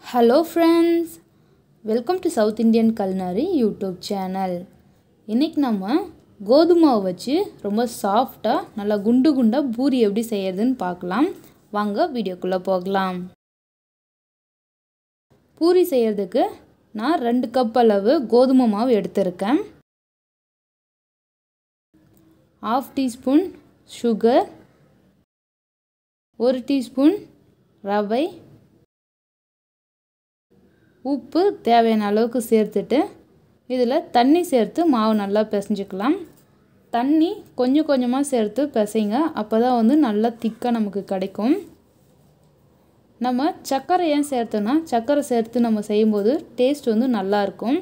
Hello friends, welcome to South Indian Culinary YouTube channel. இன்னைக்கு நம்ம கோதுமாவை வச்சு ரொம்ப சாஃப்ட்டா நல்லா குண்டு குண்டா பூரி எப்படி செய்யறதுன்னு பார்க்கலாம். வாங்க வீடியோக்குள்ள போகலாம். பூரி செய்யறதுக்கு நான் 2 கப் அளவு கோதுமை மாவு எடுத்துர்க்கேன். 1/2 டீஸ்பூன் sugar, 1 டீஸ்பூன் ரவை, உப்பு தேவையான அளவுக்கு சேர்த்துட்டு இதில் தண்ணி சேர்த்து மாவு நல்லா பிசைஞ்சுக்கலாம். தண்ணி கொஞ்சம் கொஞ்சமாக சேர்த்து பிசைங்க, அப்போ தான் நல்லா திக்காக நமக்கு கிடைக்கும். நம்ம சர்க்கரை ஏன் சேர்த்தோன்னா சர்க்கரை சேர்த்து நம்ம செய்யும்போது டேஸ்ட் நல்லாயிருக்கும்.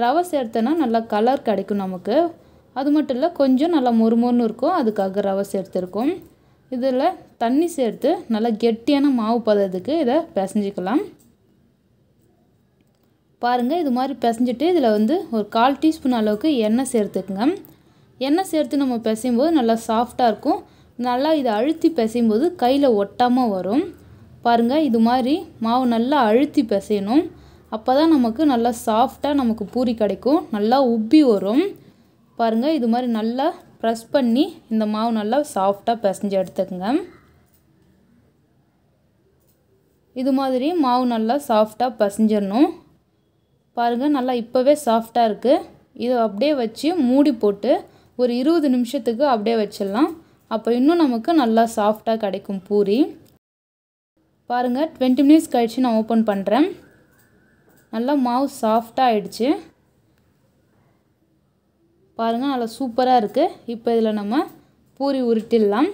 ரவை சேர்த்தோன்னா நல்லா கலர் கிடைக்கும் நமக்கு. அது மட்டும் இல்லை, கொஞ்சம் நல்லா மொறுமொறுன்னு இருக்கும், அதுக்காக ரவை சேர்த்துருக்கோம். இதில் தண்ணி சேர்த்து நல்லா கெட்டியான மாவு பதத்துக்கு இதை பிசைஞ்சிக்கலாம். பாருங்கள், இது மாதிரி பிசைஞ்சிட்டு இதில் ஒரு 1/4 டீஸ்பூன் அளவுக்கு எண்ணெய் சேர்த்துக்குங்க. எண்ணெய் சேர்த்து நம்ம பிசையும்போது நல்லா சாஃப்டாக இருக்கும். நல்லா இதை அழுத்தி பிசையும்போது கையில் ஒட்டாமல் வரும். பாருங்கள், இது மாதிரி மாவு நல்லா அழுத்தி பிசையணும். அப்போ தான் நமக்கு நல்லா சாஃப்டாக நமக்கு பூரி கிடைக்கும், நல்லா உப்பி வரும். பாருங்கள், இது மாதிரி நல்லா ப்ரெஸ் பண்ணி இந்த மாவு நல்லா சாஃப்டாக பிசைஞ்சு எடுத்துக்கோங்க. இது மாதிரி மாவு நல்லா சாஃப்டாக பிசைஞ்சிடணும். பாருங்கள், நல்லா இப்போவே சாஃப்டாக இருக்குது. இதை அப்படியே வச்சு மூடி போட்டு ஒரு 20 நிமிஷத்துக்கு அப்படியே வச்சிடலாம். அப்போ இன்னும் நமக்கு நல்லா சாஃப்டாக கிடைக்கும் பூரி. பாருங்கள், 20 மினிட்ஸ் கழித்து நான் ஓப்பன் பண்ணுறேன். நல்லா மாவு சாஃப்டாக ஆயிடுச்சு. பாருங்கள், நல்லா சூப்பராக இருக்குது. இப்போ இதில் நம்ம பூரி உருட்டிடலாம்.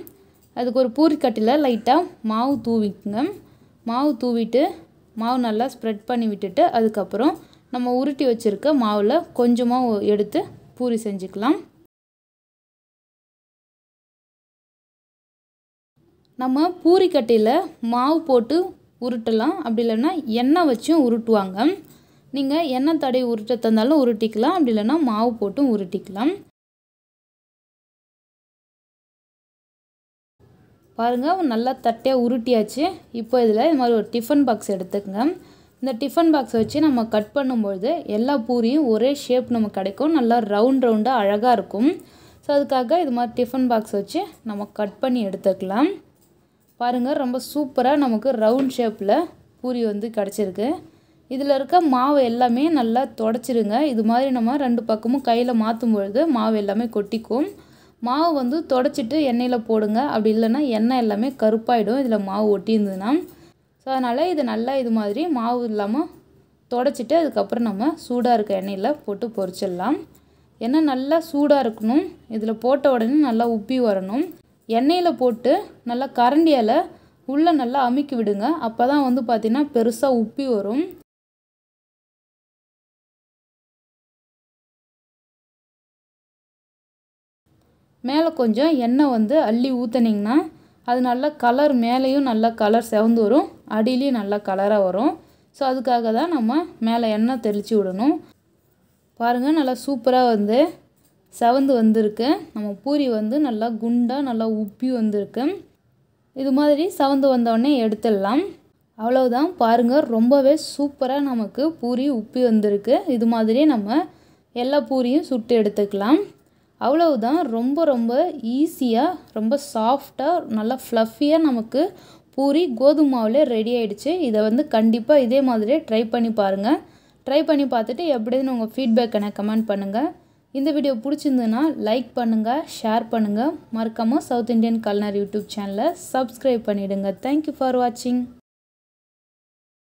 அதுக்கு ஒரு பூரி கட்டியில் லைட்டாக மாவு தூவிக்குங்க. மாவு தூவிட்டு மாவு நல்லா ஸ்ப்ரெட் பண்ணி விட்டுட்டு அதுக்கப்புறம் நம்ம உருட்டி வச்சுருக்க மாவில் கொஞ்சமாக எடுத்து பூரி செஞ்சுக்கலாம். நம்ம பூரி கட்டியில் மாவு போட்டு உருட்டலாம், அப்படி இல்லைன்னா எண்ணெய் வச்சும் உருட்டுவாங்க. நீங்கள் எண்ணெய் தடவி உருட்ட தந்தாலும் உருட்டிக்கலாம், அப்படி இல்லைன்னா மாவு போட்டும் உருட்டிக்கலாம். பாருங்கள், நல்லா தட்டையாக உருட்டியாச்சு. இப்போ இதில் இது மாதிரி ஒரு டிஃபன் பாக்ஸ் எடுத்துக்கங்க. இந்த டிஃபன் பாக்ஸ் வச்சு நம்ம கட் பண்ணும்பொழுது எல்லா பூரியும் ஒரே ஷேப் நமக்கு கிடைக்கும், நல்லா ரவுண்டாக அழகாக இருக்கும். ஸோ அதுக்காக இது மாதிரி டிஃபன் பாக்ஸ் வச்சு நம்ம கட் பண்ணி எடுத்துக்கலாம். பாருங்கள், ரொம்ப சூப்பராக நமக்கு ரவுண்ட் ஷேப்பில் பூரி கிடச்சிருக்கு. இதில் இருக்க மாவு எல்லாமே நல்லா தொடச்சிருங்க. இது மாதிரி நம்ம 2 பக்கமும் கையில் மாற்றும் பொழுது மாவு எல்லாமே கொட்டிக்கும். மாவு தொடச்சிட்டு எண்ணெயில் போடுங்க, அப்படி இல்லைன்னா எண்ணெய் எல்லாமே கருப்பாயிடும் இதில் மாவு ஒட்டி இருந்ததுன்னா. ஸோ அதனால் இது நல்லா இது மாதிரி மாவு இல்லாமல் தொடச்சிட்டு அதுக்கப்புறம் நம்ம சூடாக இருக்க எண்ணெயில் போட்டு பொரிச்சிடலாம். எண்ணெய் நல்லா சூடாக இருக்கணும். இதில் போட்ட உடனே நல்லா உப்பி வரணும். எண்ணெயில் போட்டு நல்லா கரண்டியால் உள்ளே நல்லா அமுக்கி விடுங்க. அப்போ தான் பார்த்திங்கன்னா பெருசாக உப்பி வரும். மேலே கொஞ்சம் எண்ணெய் அள்ளி ஊற்றினீங்கன்னா அது நல்லா கலர், மேலேயும் நல்லா கலர் செவந்து வரும், அடியிலையும் நல்லா கலராக வரும். ஸோ அதுக்காக தான் நம்ம மேலே எண்ணெய் தெளித்து விடணும். பாருங்கள், நல்லா சூப்பராக செவந்து வந்திருக்கு. நம்ம பூரி நல்லா குண்டாக நல்லா உப்பி வந்திருக்கு. இது மாதிரி செவந்து வந்தோடனே எடுத்துடலாம். அவ்வளோதான். பாருங்கள், ரொம்பவே சூப்பராக நமக்கு பூரி உப்பி வந்திருக்கு. இது மாதிரி நம்ம எல்லா பூரியும் சுட்டு எடுத்துக்கலாம். அவ்வளவுதான். ரொம்ப ரொம்ப ஈஸியாக, ரொம்ப சாஃப்டாக, நல்லா ஃப்ளஃபியாக நமக்கு பூரி கோதுமாவிலே ரெடி ஆகிடுச்சு. இதை கண்டிப்பாக இதே மாதிரியே ட்ரை பண்ணி பாருங்கள். ட்ரை பண்ணி பார்த்துட்டு எப்படின்னு உங்கள் ஃபீட்பேக் எனக்கு கமெண்ட் பண்ணுங்கள். இந்த வீடியோ பிடிச்சிருந்ததுன்னா லைக் பண்ணுங்கள், ஷேர் பண்ணுங்கள். மறக்காமல் சவுத் இண்டியன் கல்னரி யூடியூப் சேனலை சப்ஸ்கிரைப் பண்ணிவிடுங்க. தேங்க்யூ ஃபார் வாட்சிங்.